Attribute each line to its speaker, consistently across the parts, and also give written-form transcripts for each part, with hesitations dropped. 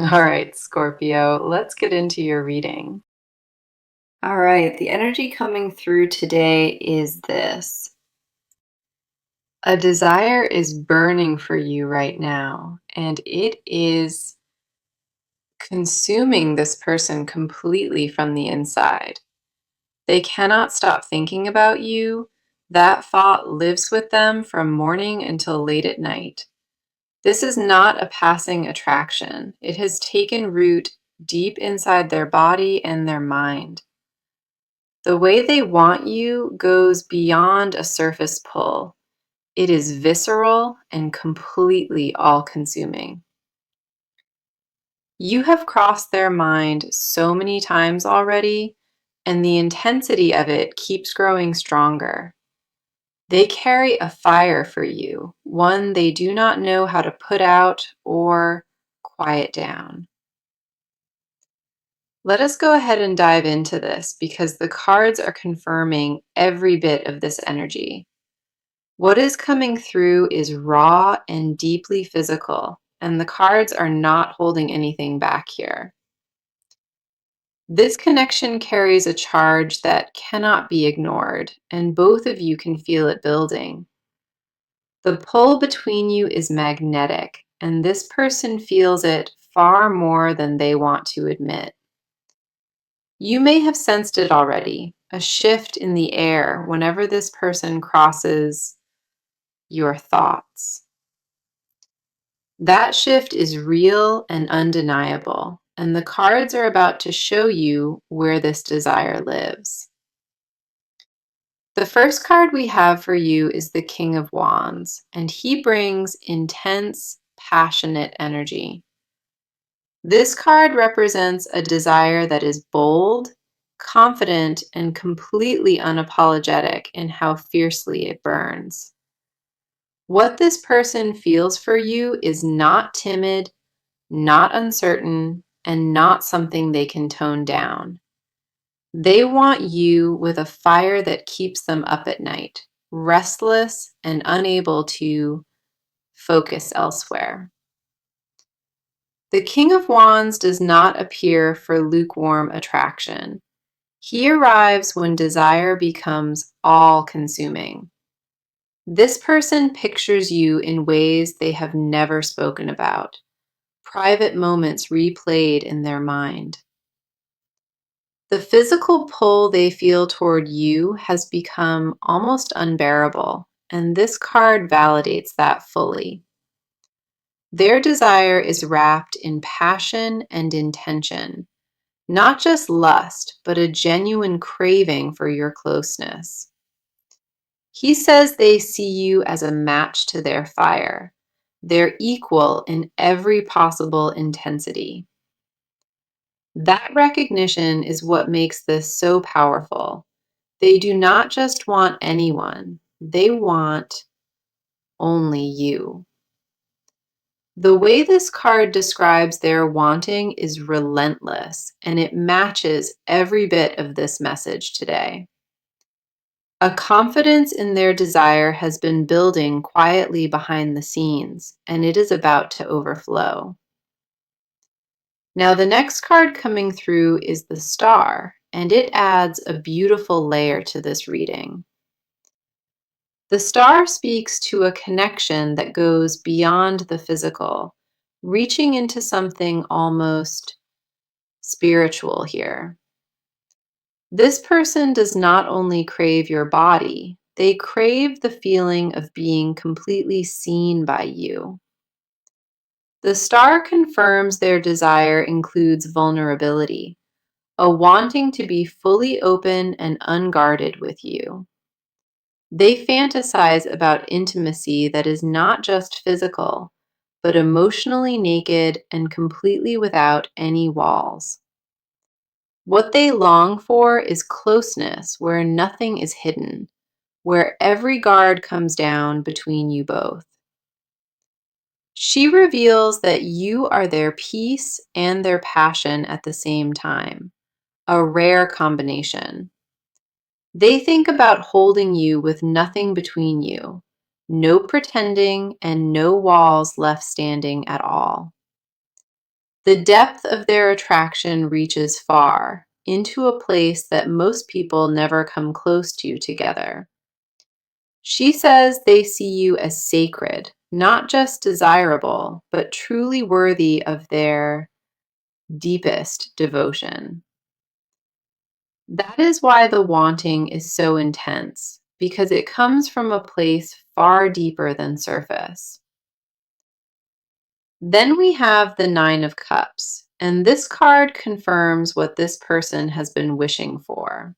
Speaker 1: All right, Scorpio, let's get into your reading. All right, the energy coming through today is this. A desire is burning for you right now, and it is consuming this person completely from the inside. They cannot stop thinking about you. That thought lives with them from morning until late at night. This is not a passing attraction. It has taken root deep inside their body and their mind. The way they want you goes beyond a surface pull. It is visceral and completely all-consuming. You have crossed their mind so many times already, and the intensity of it keeps growing stronger. They carry a fire for you, one they do not know how to put out or quiet down. Let us go ahead and dive into this because the cards are confirming every bit of this energy. What is coming through is raw and deeply physical, and the cards are not holding anything back here. This connection carries a charge that cannot be ignored, and both of you can feel it building. The pull between you is magnetic, and this person feels it far more than they want to admit. You may have sensed it already, a shift in the air whenever this person crosses your thoughts. That shift is real and undeniable, and the cards are about to show you where this desire lives. The first card we have for you is the King of Wands, and he brings intense, passionate energy. This card represents a desire that is bold, confident, and completely unapologetic in how fiercely it burns. What this person feels for you is not timid, not uncertain, and not something they can tone down. They want you with a fire that keeps them up at night, restless and unable to focus elsewhere. The King of Wands does not appear for lukewarm attraction. He arrives when desire becomes all-consuming. This person pictures you in ways they have never spoken about, private moments replayed in their mind. The physical pull they feel toward you has become almost unbearable, and this card validates that fully. Their desire is wrapped in passion and intention, not just lust, but a genuine craving for your closeness. He says they see you as a match to their fire, their equal in every possible intensity. That recognition is what makes this so powerful. They do not just want anyone, they want only you. The way this card describes their wanting is relentless, and it matches every bit of this message today. A confidence in their desire has been building quietly behind the scenes, and it is about to overflow. Now, the next card coming through is the Star, and it adds a beautiful layer to this reading. The Star speaks to a connection that goes beyond the physical, reaching into something almost spiritual here. This person does not only crave your body, they crave the feeling of being completely seen by you. The Star confirms their desire includes vulnerability, a wanting to be fully open and unguarded with you. They fantasize about intimacy that is not just physical, but emotionally naked and completely without any walls. What they long for is closeness where nothing is hidden, where every guard comes down between you both. She reveals that you are their peace and their passion at the same time, a rare combination. They think about holding you with nothing between you, no pretending and no walls left standing at all. The depth of their attraction reaches far, into a place that most people never come close to together. She says they see you as sacred, not just desirable, but truly worthy of their deepest devotion. That is why the wanting is so intense, because it comes from a place far deeper than surface. Then we have the Nine of Cups, and this card confirms what this person has been wishing for.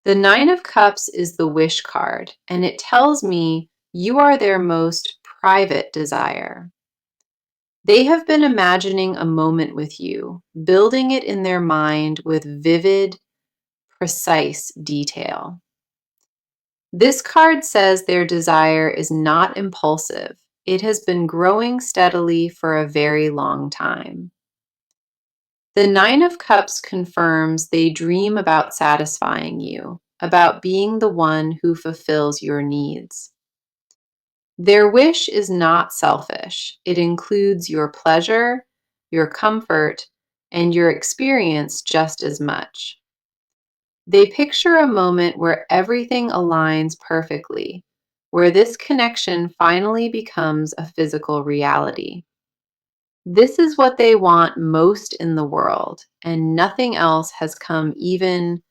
Speaker 1: The Nine of Cups is the wish card, and it tells me you are their most private desire. They have been imagining a moment with you, building it in their mind with vivid, precise detail. This card says their desire is not impulsive. It has been growing steadily for a very long time. The Nine of Cups confirms they dream about satisfying you, about being the one who fulfills your needs. Their wish is not selfish. It includes your pleasure, your comfort, and your experience just as much. They picture a moment where everything aligns perfectly, where this connection finally becomes a physical reality. This is what they want most in the world, and nothing else has come even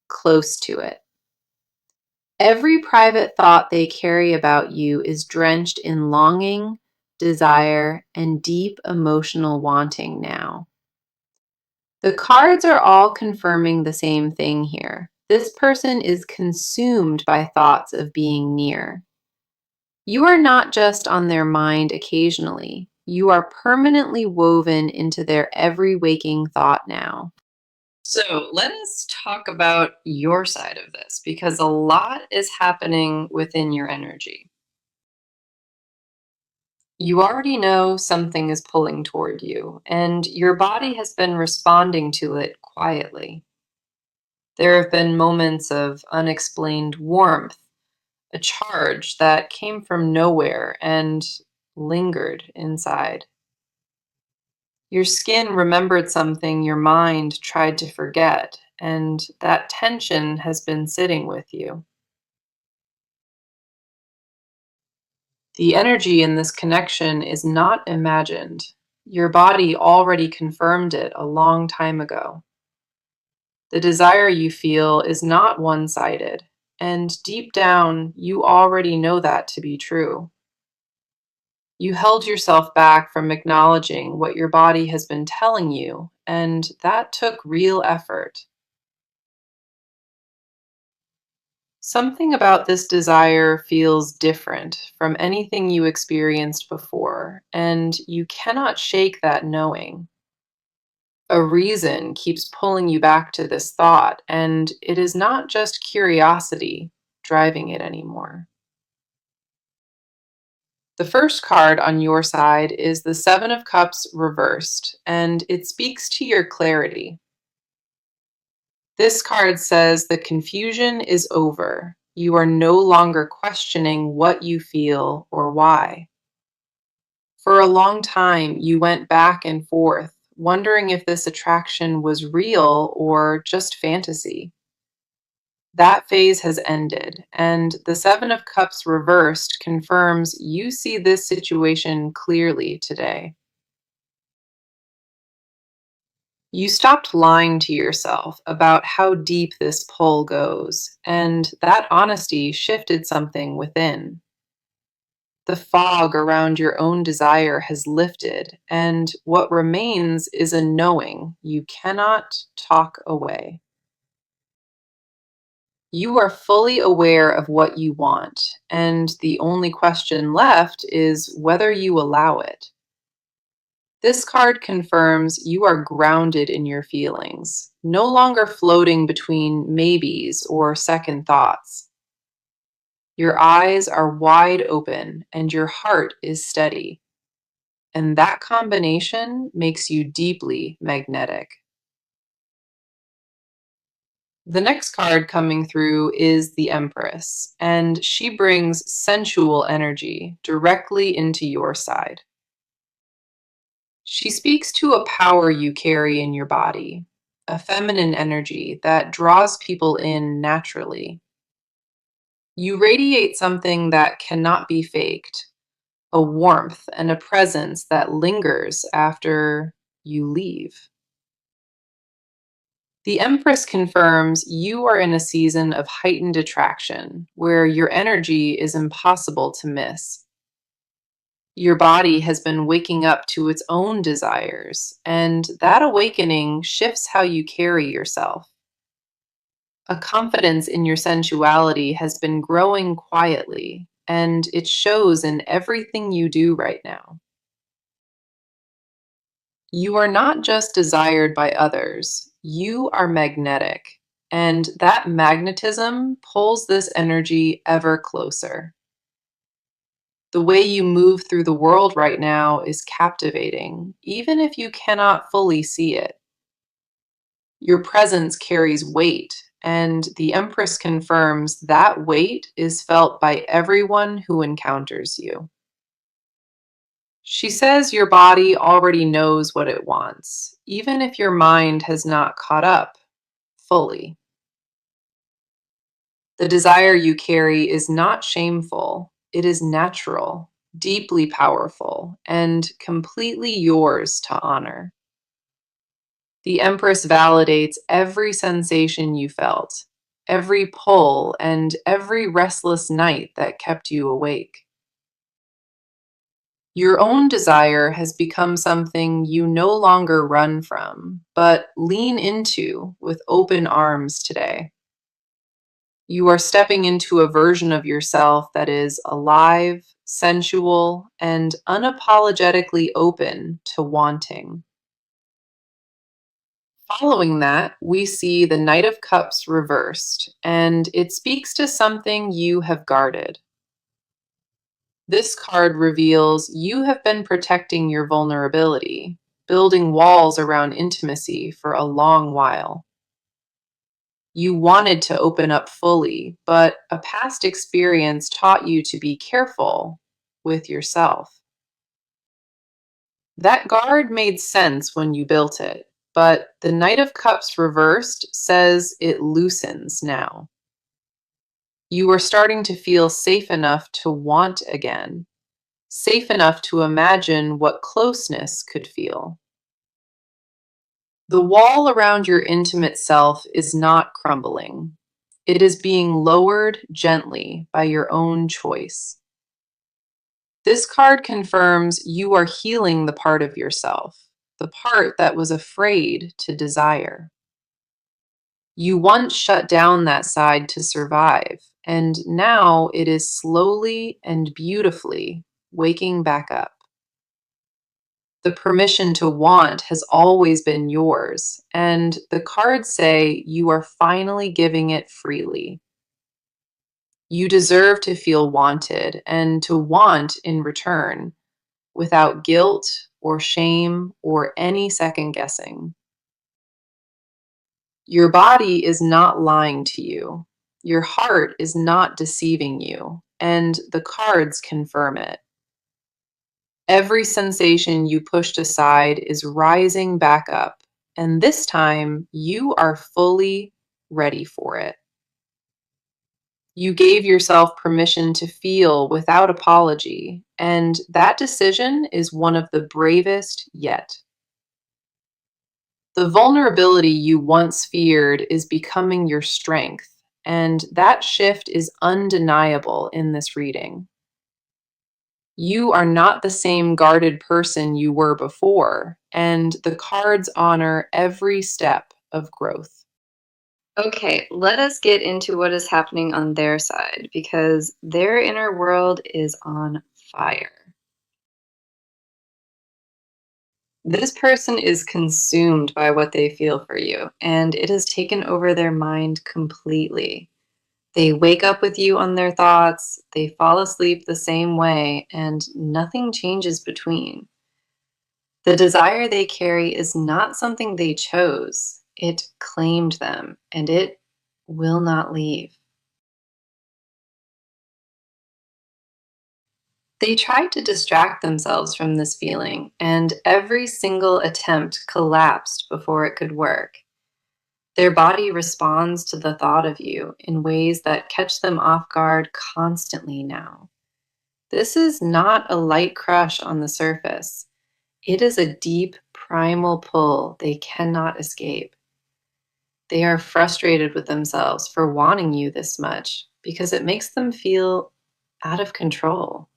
Speaker 1: close to it. Every private thought they carry about you is drenched in longing, desire, and deep emotional wanting now. The cards are all confirming the same thing here. This person is consumed by thoughts of being near. You are not just on their mind occasionally. You are permanently woven into their every waking thought now. So let us talk about your side of this because a lot is happening within your energy. You already know something is pulling toward you, and your body has been responding to it quietly. There have been moments of unexplained warmth, a charge that came from nowhere and lingered inside. Your skin remembered something your mind tried to forget, and that tension has been sitting with you. The energy in this connection is not imagined. Your body already confirmed it a long time ago. The desire you feel is not one-sided, and deep down, you already know that to be true. You held yourself back from acknowledging what your body has been telling you, and that took real effort. Something about this desire feels different from anything you experienced before, and you cannot shake that knowing. A reason keeps pulling you back to this thought, and it is not just curiosity driving it anymore. The first card on your side is the Seven of Cups reversed, and it speaks to your clarity. This card says the confusion is over. You are no longer questioning what you feel or why. For a long time, you went back and forth, wondering if this attraction was real or just fantasy. That phase has ended, and the Seven of Cups reversed confirms you see this situation clearly today. You stopped lying to yourself about how deep this pull goes, and that honesty shifted something within. The fog around your own desire has lifted, and what remains is a knowing you cannot talk away. You are fully aware of what you want, and the only question left is whether you allow it. This card confirms you are grounded in your feelings, no longer floating between maybes or second thoughts. Your eyes are wide open and your heart is steady, and that combination makes you deeply magnetic. The next card coming through is the Empress, and she brings sensual energy directly into your side. She speaks to a power you carry in your body, a feminine energy that draws people in naturally. You radiate something that cannot be faked, a warmth and a presence that lingers after you leave. The Empress confirms you are in a season of heightened attraction where your energy is impossible to miss. Your body has been waking up to its own desires, and that awakening shifts how you carry yourself. A confidence in your sensuality has been growing quietly, and it shows in everything you do right now. You are not just desired by others, you are magnetic, and that magnetism pulls this energy ever closer. The way you move through the world right now is captivating, even if you cannot fully see it. Your presence carries weight, and the Empress confirms that weight is felt by everyone who encounters you. She says your body already knows what it wants, even if your mind has not caught up fully. The desire you carry is not shameful, it is natural, deeply powerful, and completely yours to honor. The Empress validates every sensation you felt, every pull, and every restless night that kept you awake. Your own desire has become something you no longer run from, but lean into with open arms today. You are stepping into a version of yourself that is alive, sensual, and unapologetically open to wanting. Following that, we see the Knight of Cups reversed, and it speaks to something you have guarded. This card reveals you have been protecting your vulnerability, building walls around intimacy for a long while. You wanted to open up fully, but a past experience taught you to be careful with yourself. That guard made sense when you built it, but the Knight of Cups reversed says it loosens now. You are starting to feel safe enough to want again, safe enough to imagine what closeness could feel. The wall around your intimate self is not crumbling. It is being lowered gently by your own choice. This card confirms you are healing the part of yourself, the part that was afraid to desire. You once shut down that side to survive, and now it is slowly and beautifully waking back up. The permission to want has always been yours, and the cards say you are finally giving it freely. You deserve to feel wanted and to want in return without guilt or shame or any second guessing. Your body is not lying to you. Your heart is not deceiving you, and the cards confirm it. Every sensation you pushed aside is rising back up, and this time you are fully ready for it. You gave yourself permission to feel without apology, and that decision is one of the bravest yet. The vulnerability you once feared is becoming your strength, and that shift is undeniable in this reading. You are not the same guarded person you were before, and the cards honor every step of growth. Okay, let us get into what is happening on their side because their inner world is on fire. This person is consumed by what they feel for you, and it has taken over their mind completely. They wake up with you on their thoughts, they fall asleep the same way, and nothing changes between. The desire they carry is not something they chose, it claimed them, and it will not leave. They tried to distract themselves from this feeling, and every single attempt collapsed before it could work. Their body responds to the thought of you in ways that catch them off guard constantly now. This is not a light crush on the surface. It is a deep, primal pull they cannot escape. They are frustrated with themselves for wanting you this much because it makes them feel out of control.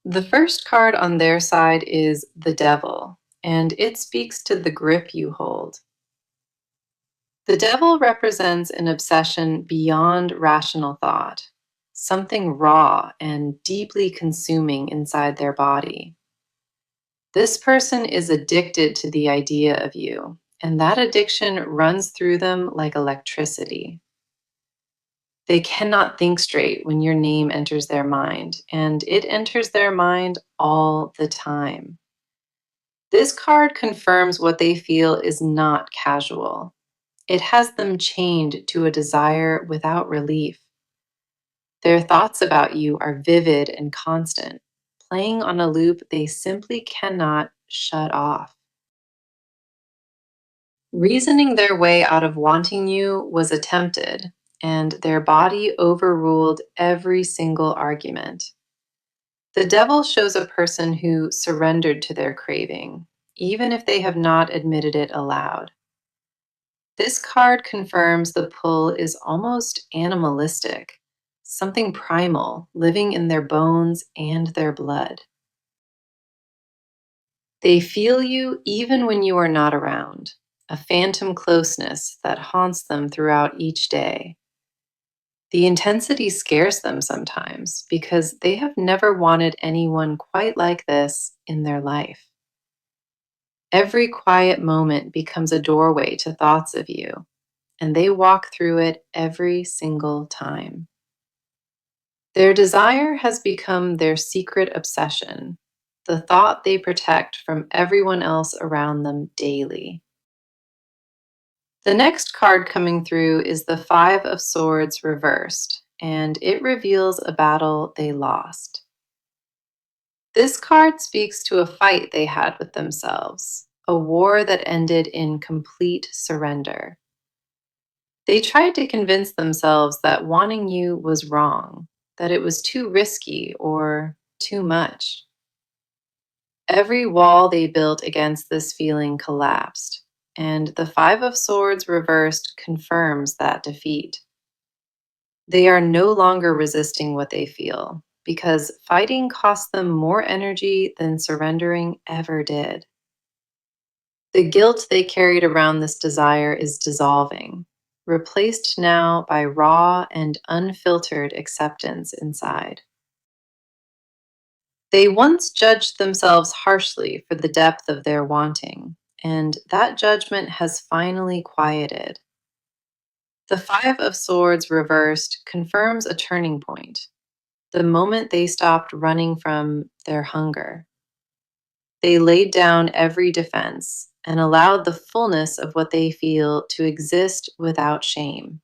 Speaker 1: The first card on their side is the Devil, and it speaks to the grip you hold. The Devil represents an obsession beyond rational thought, something raw and deeply consuming inside their body. This person is addicted to the idea of you, and that addiction runs through them like electricity. They cannot think straight when your name enters their mind, and it enters their mind all the time. This card confirms what they feel is not casual. It has them chained to a desire without relief. Their thoughts about you are vivid and constant, playing on a loop they simply cannot shut off. Reasoning their way out of wanting you was attempted, and their body overruled every single argument. The devil shows a person who surrendered to their craving, even if they have not admitted it aloud. This card confirms the pull is almost animalistic, something primal living in their bones and their blood. They feel you even when you are not around, a phantom closeness that haunts them throughout each day. The intensity scares them sometimes because they have never wanted anyone quite like this in their life. Every quiet moment becomes a doorway to thoughts of you, and they walk through it every single time. Their desire has become their secret obsession, the thought they protect from everyone else around them daily. The next card coming through is the Five of Swords reversed, and it reveals a battle they lost. This card speaks to a fight they had with themselves, a war that ended in complete surrender. They tried to convince themselves that wanting you was wrong, that it was too risky or too much. Every wall they built against this feeling collapsed, and the Five of Swords reversed confirms that defeat. They are no longer resisting what they feel, because fighting cost them more energy than surrendering ever did. The guilt they carried around this desire is dissolving, replaced now by raw and unfiltered acceptance inside. They once judged themselves harshly for the depth of their wanting, and that judgment has finally quieted. The Five of Swords reversed confirms a turning point, the moment they stopped running from their hunger. They laid down every defense and allowed the fullness of what they feel to exist without shame.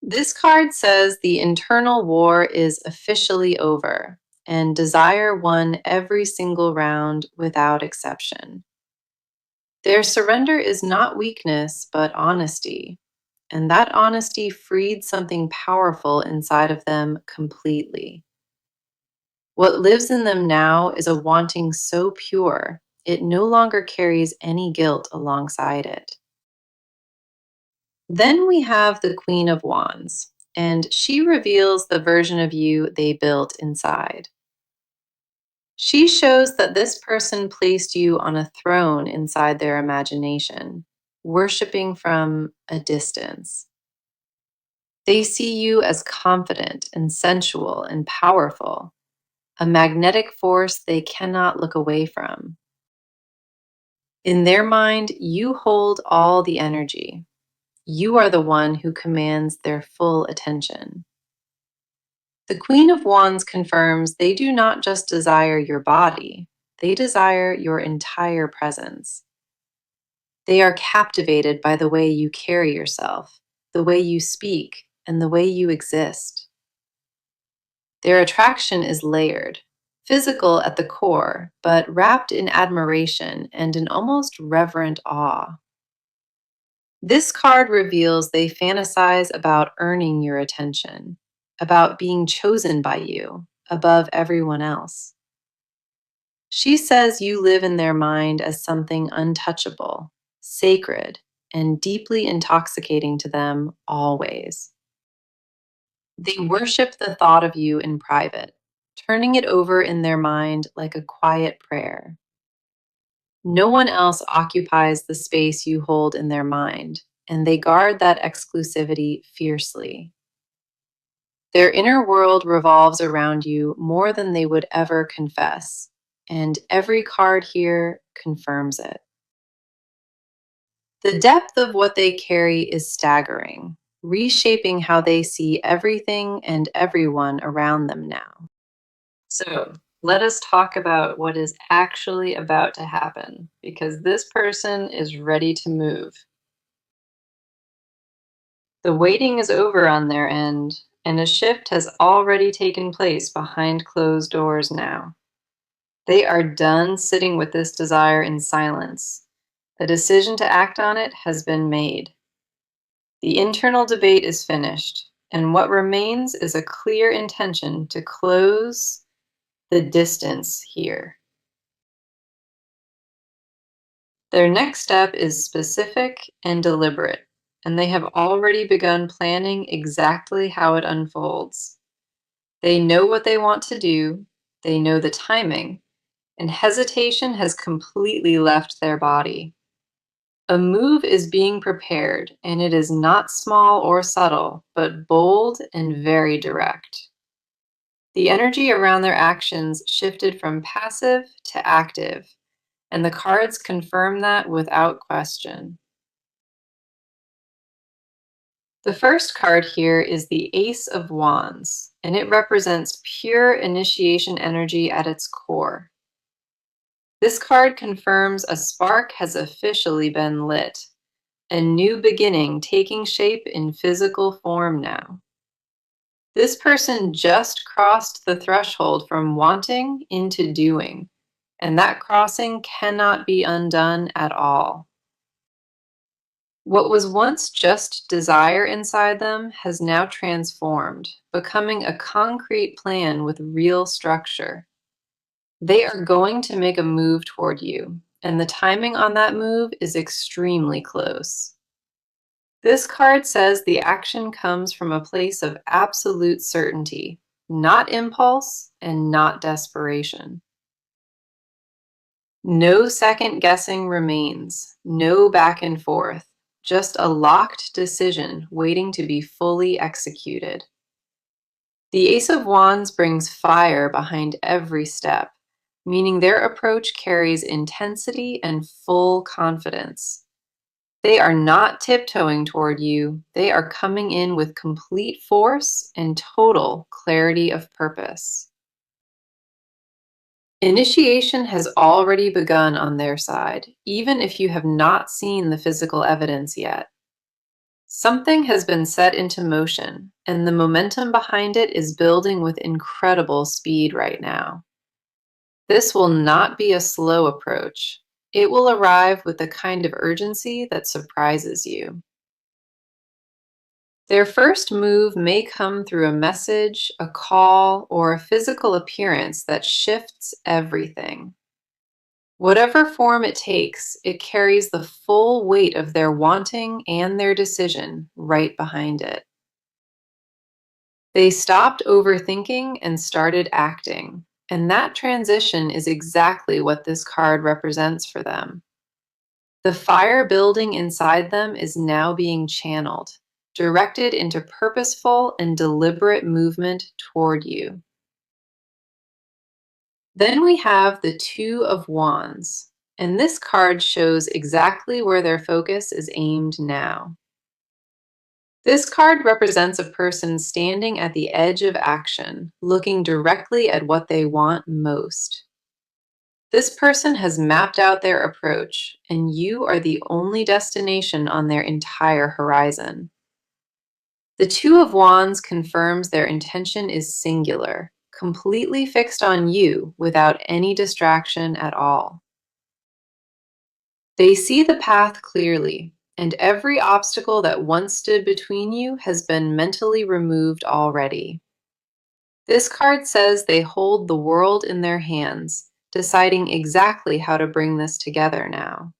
Speaker 1: This card says the internal war is officially over, and desire won every single round without exception. Their surrender is not weakness, but honesty, and that honesty freed something powerful inside of them completely. What lives in them now is a wanting so pure, it no longer carries any guilt alongside it. Then we have the Queen of Wands, and she reveals the version of you they built inside. She shows that this person placed you on a throne inside their imagination, worshiping from a distance. They see you as confident and sensual and powerful, a magnetic force they cannot look away from. In their mind, you hold all the energy. You are the one who commands their full attention. The Queen of Wands confirms they do not just desire your body, they desire your entire presence. They are captivated by the way you carry yourself, the way you speak, and the way you exist. Their attraction is layered, physical at the core, but wrapped in admiration and an almost reverent awe. This card reveals they fantasize about earning your attention, about being chosen by you above everyone else. She says you live in their mind as something untouchable, sacred, and deeply intoxicating to them always. They worship the thought of you in private, turning it over in their mind like a quiet prayer. No one else occupies the space you hold in their mind, and they guard that exclusivity fiercely. Their inner world revolves around you more than they would ever confess, and every card here confirms it. The depth of what they carry is staggering, reshaping how they see everything and everyone around them now. So, let us talk about what is actually about to happen, because this person is ready to move. The waiting is over on their end, and a shift has already taken place behind closed doors now. They are done sitting with this desire in silence. The decision to act on it has been made. The internal debate is finished, and what remains is a clear intention to close the distance here. Their next step is specific and deliberate, and they have already begun planning exactly how it unfolds. They know what they want to do, they know the timing, and hesitation has completely left their body. A move is being prepared, and it is not small or subtle, but bold and very direct. The energy around their actions shifted from passive to active, and the cards confirm that without question. The first card here is the Ace of Wands, and it represents pure initiation energy at its core. This card confirms a spark has officially been lit, a new beginning taking shape in physical form now. This person just crossed the threshold from wanting into doing, and that crossing cannot be undone at all. What was once just desire inside them has now transformed, becoming a concrete plan with real structure. They are going to make a move toward you, and the timing on that move is extremely close. This card says the action comes from a place of absolute certainty, not impulse and not desperation. No second guessing remains, no back and forth, just a locked decision waiting to be fully executed. The Ace of Wands brings fire behind every step, meaning their approach carries intensity and full confidence. They are not tiptoeing toward you, they are coming in with complete force and total clarity of purpose. Initiation has already begun on their side, even if you have not seen the physical evidence yet. Something has been set into motion, and the momentum behind it is building with incredible speed right now. This will not be a slow approach. It will arrive with a kind of urgency that surprises you. Their first move may come through a message, a call, or a physical appearance that shifts everything. Whatever form it takes, it carries the full weight of their wanting and their decision right behind it. They stopped overthinking and started acting, and that transition is exactly what this card represents for them. The fire building inside them is now being channeled, directed into purposeful and deliberate movement toward you. Then we have the Two of Wands, and this card shows exactly where their focus is aimed now. This card represents a person standing at the edge of action, looking directly at what they want most. This person has mapped out their approach, and you are the only destination on their entire horizon. The Two of Wands confirms their intention is singular, completely fixed on you without any distraction at all. They see the path clearly, and every obstacle that once stood between you has been mentally removed already. This card says they hold the world in their hands, deciding exactly how to bring this together now.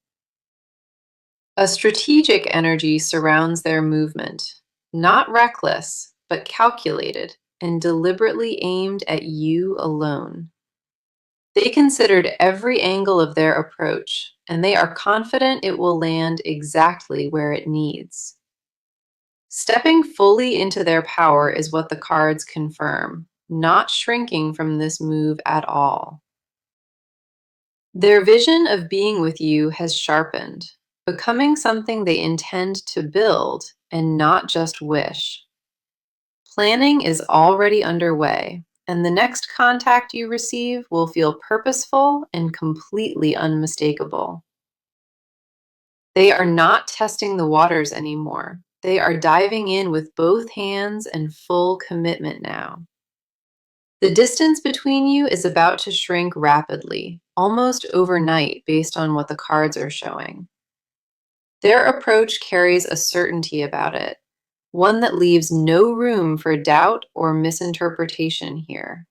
Speaker 1: A strategic energy surrounds their movement, not reckless, but calculated and deliberately aimed at you alone. They considered every angle of their approach, and they are confident it will land exactly where it needs. Stepping fully into their power is what the cards confirm, not shrinking from this move at all. Their vision of being with you has sharpened, becoming something they intend to build and not just wish. Planning is already underway, and the next contact you receive will feel purposeful and completely unmistakable. They are not testing the waters anymore. They are diving in with both hands and full commitment now. The distance between you is about to shrink rapidly, almost overnight based on what the cards are showing. Their approach carries a certainty about it, one that leaves no room for doubt or misinterpretation here.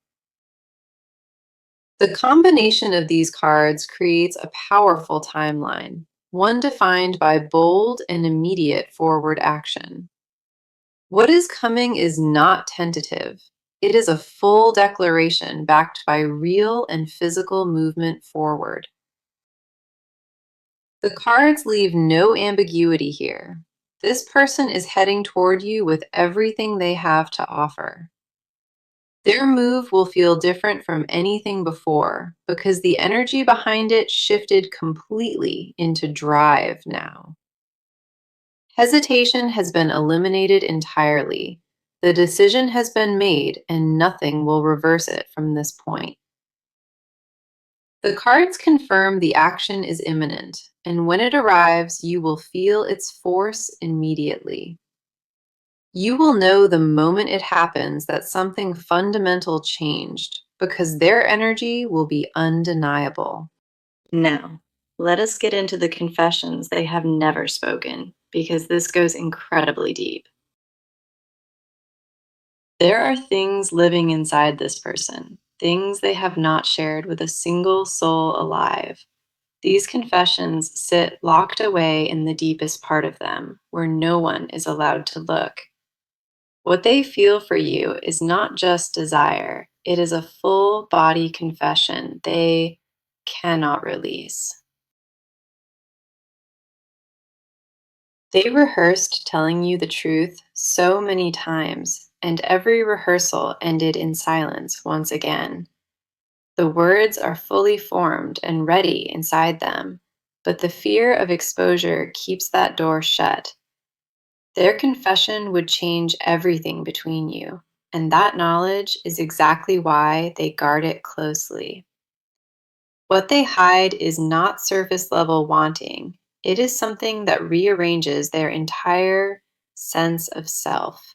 Speaker 1: The combination of these cards creates a powerful timeline, one defined by bold and immediate forward action. What is coming is not tentative. It is a full declaration backed by real and physical movement forward. The cards leave no ambiguity here. This person is heading toward you with everything they have to offer. Their move will feel different from anything before because the energy behind it shifted completely into drive now. Hesitation has been eliminated entirely. The decision has been made, and nothing will reverse it from this point. The cards confirm the action is imminent, and when it arrives, you will feel its force immediately. You will know the moment it happens that something fundamental changed, because their energy will be undeniable. Now, let us get into the confessions they have never spoken, because this goes incredibly deep. There are things living inside this person, things they have not shared with a single soul alive. These confessions sit locked away in the deepest part of them, where no one is allowed to look. What they feel for you is not just desire, it is a full body confession they cannot release. They rehearsed telling you the truth so many times, and every rehearsal ended in silence once again. The words are fully formed and ready inside them, but the fear of exposure keeps that door shut. Their confession would change everything between you, and that knowledge is exactly why they guard it closely. What they hide is not surface level wanting, it is something that rearranges their entire sense of self.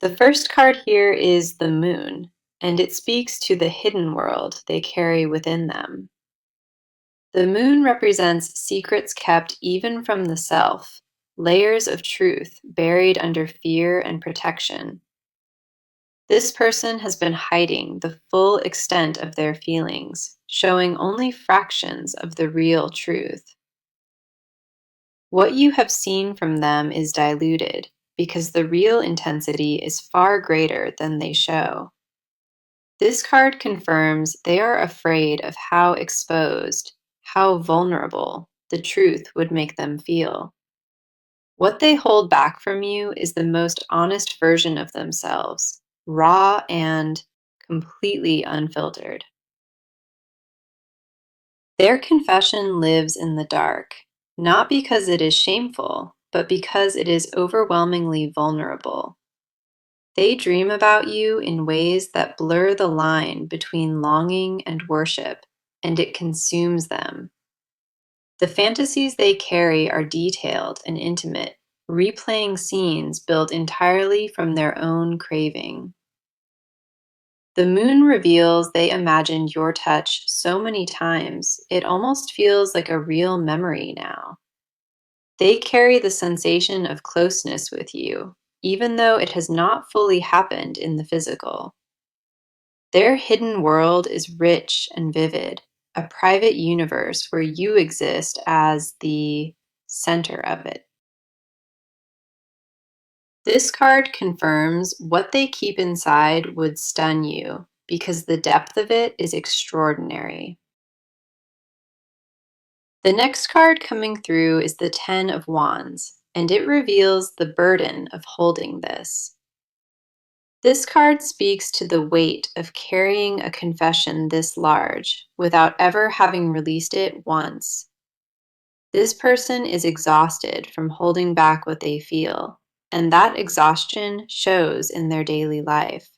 Speaker 1: The first card here is the moon, and it speaks to the hidden world they carry within them. The moon represents secrets kept even from the self, layers of truth buried under fear and protection. This person has been hiding the full extent of their feelings, showing only fractions of the real truth. What you have seen from them is diluted because the real intensity is far greater than they show. This card confirms they are afraid of how exposed, how vulnerable the truth would make them feel. What they hold back from you is the most honest version of themselves, raw and completely unfiltered. Their confession lives in the dark, not because it is shameful, but because it is overwhelmingly vulnerable. They dream about you in ways that blur the line between longing and worship, and it consumes them. The fantasies they carry are detailed and intimate, replaying scenes built entirely from their own craving. The moon reveals they imagined your touch so many times, it almost feels like a real memory now. They carry the sensation of closeness with you, even though it has not fully happened in the physical. Their hidden world is rich and vivid, a private universe where you exist as the center of it. This card confirms what they keep inside would stun you because the depth of it is extraordinary. The next card coming through is the Ten of Wands, and it reveals the burden of holding this. This card speaks to the weight of carrying a confession this large without ever having released it once. This person is exhausted from holding back what they feel, and that exhaustion shows in their daily life.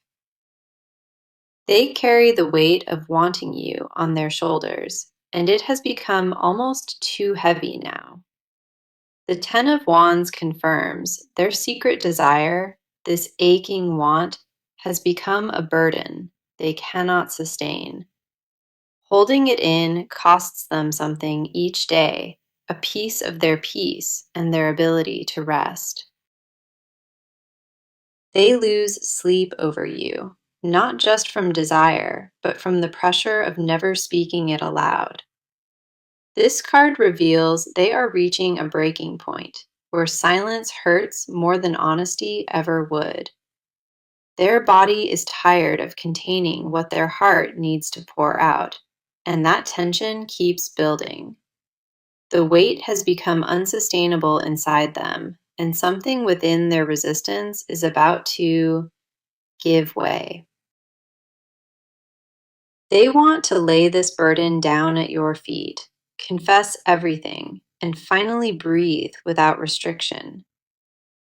Speaker 1: They carry the weight of wanting you on their shoulders, and it has become almost too heavy now. The Ten of Wands confirms their secret desire, this aching want, has become a burden they cannot sustain. Holding it in costs them something each day, a piece of their peace and their ability to rest. They lose sleep over you, not just from desire, but from the pressure of never speaking it aloud. This card reveals they are reaching a breaking point where silence hurts more than honesty ever would. Their body is tired of containing what their heart needs to pour out, and that tension keeps building. The weight has become unsustainable inside them, and something within their resistance is about to give way. They want to lay this burden down at your feet, confess everything, and finally breathe without restriction.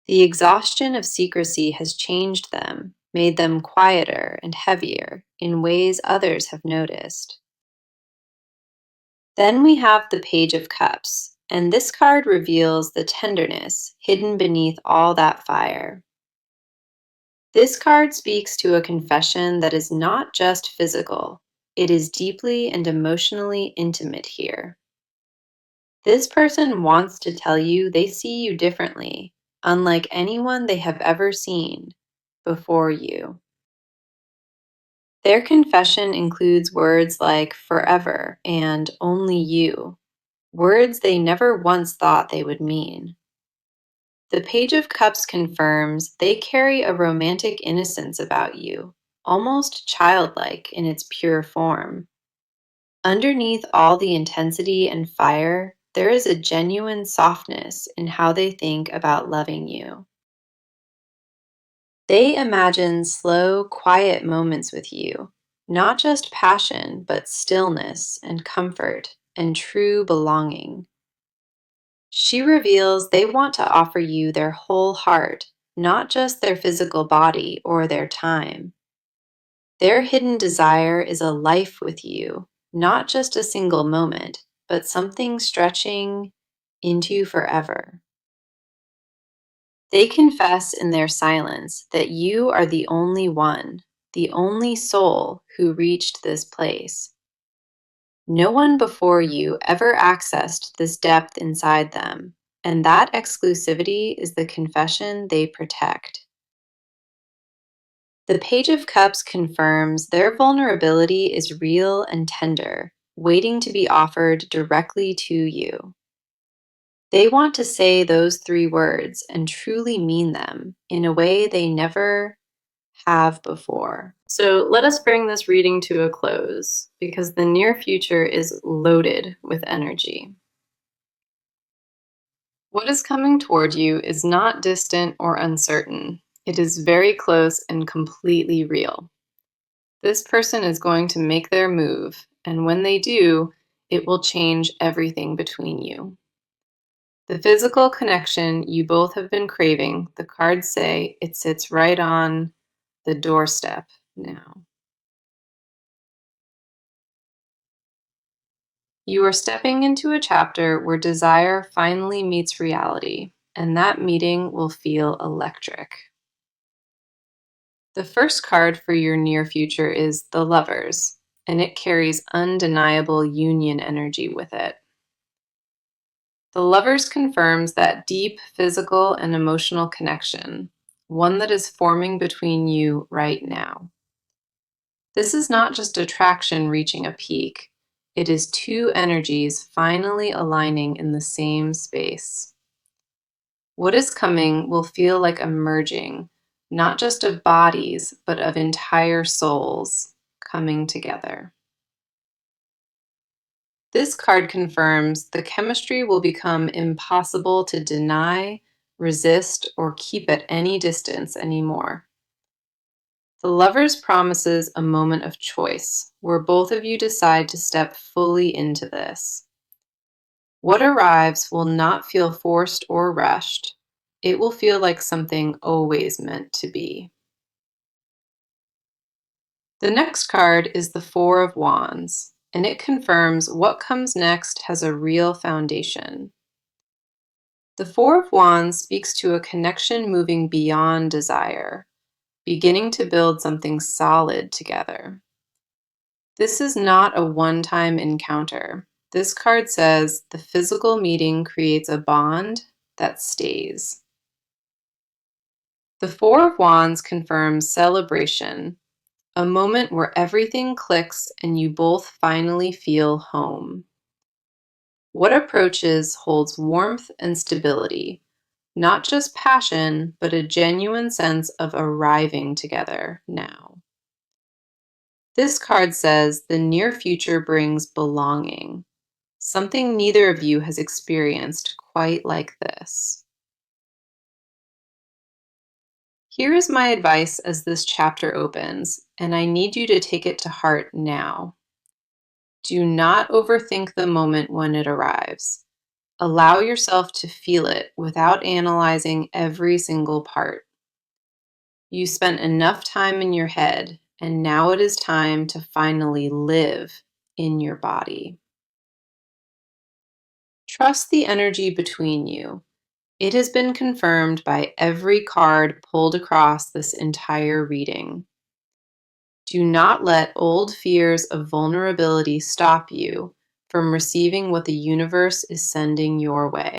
Speaker 1: The exhaustion of secrecy has changed them, made them quieter and heavier in ways others have noticed. Then we have the Page of Cups, and this card reveals the tenderness hidden beneath all that fire. This card speaks to a confession that is not just physical, it is deeply and emotionally intimate here. This person wants to tell you they see you differently, unlike anyone they have ever seen before you. Their confession includes words like forever and only you, words they never once thought they would mean. The Page of Cups confirms they carry a romantic innocence about you, almost childlike in its pure form. Underneath all the intensity and fire, there is a genuine softness in how they think about loving you. They imagine slow, quiet moments with you, not just passion, but stillness and comfort and true belonging. She reveals they want to offer you their whole heart, not just their physical body or their time. Their hidden desire is a life with you, not just a single moment, but something stretching into forever. They confess in their silence that you are the only one, the only soul who reached this place. No one before you ever accessed this depth inside them, and that exclusivity is the confession they protect. The Page of Cups confirms their vulnerability is real and tender, waiting to be offered directly to you. They want to say those three words and truly mean them in a way they never have before. So let us bring this reading to a close because the near future is loaded with energy. What is coming toward you is not distant or uncertain. It is very close and completely real. This person is going to make their move, and when they do, it will change everything between you. The physical connection you both have been craving, the cards say it sits right on the doorstep now. You are stepping into a chapter where desire finally meets reality. and that meeting will feel electric. The first card for your near future is the Lovers, and it carries undeniable union energy with it. The Lovers confirms that deep physical and emotional connection, one that is forming between you right now. This is not just attraction reaching a peak, it is two energies finally aligning in the same space. What is coming will feel like a merging, not just of bodies, but of entire souls coming together. This card confirms the chemistry will become impossible to deny, resist, or keep at any distance anymore. The Lovers promises a moment of choice, where both of you decide to step fully into this. What arrives will not feel forced or rushed. It will feel like something always meant to be. The next card is the Four of Wands, and it confirms what comes next has a real foundation. The Four of Wands speaks to a connection moving beyond desire, beginning to build something solid together. This is not a one-time encounter. This card says the physical meeting creates a bond that stays. The Four of Wands confirms celebration, a moment where everything clicks and you both finally feel home. What approaches holds warmth and stability, not just passion, but a genuine sense of arriving together now. This card says the near future brings belonging, something neither of you has experienced quite like this. Here is my advice as this chapter opens, and I need you to take it to heart now. Do not overthink the moment when it arrives. Allow yourself to feel it without analyzing every single part. You spent enough time in your head, and now it is time to finally live in your body. Trust the energy between you. It has been confirmed by every card pulled across this entire reading. Do not let old fears of vulnerability stop you from receiving what the universe is sending your way.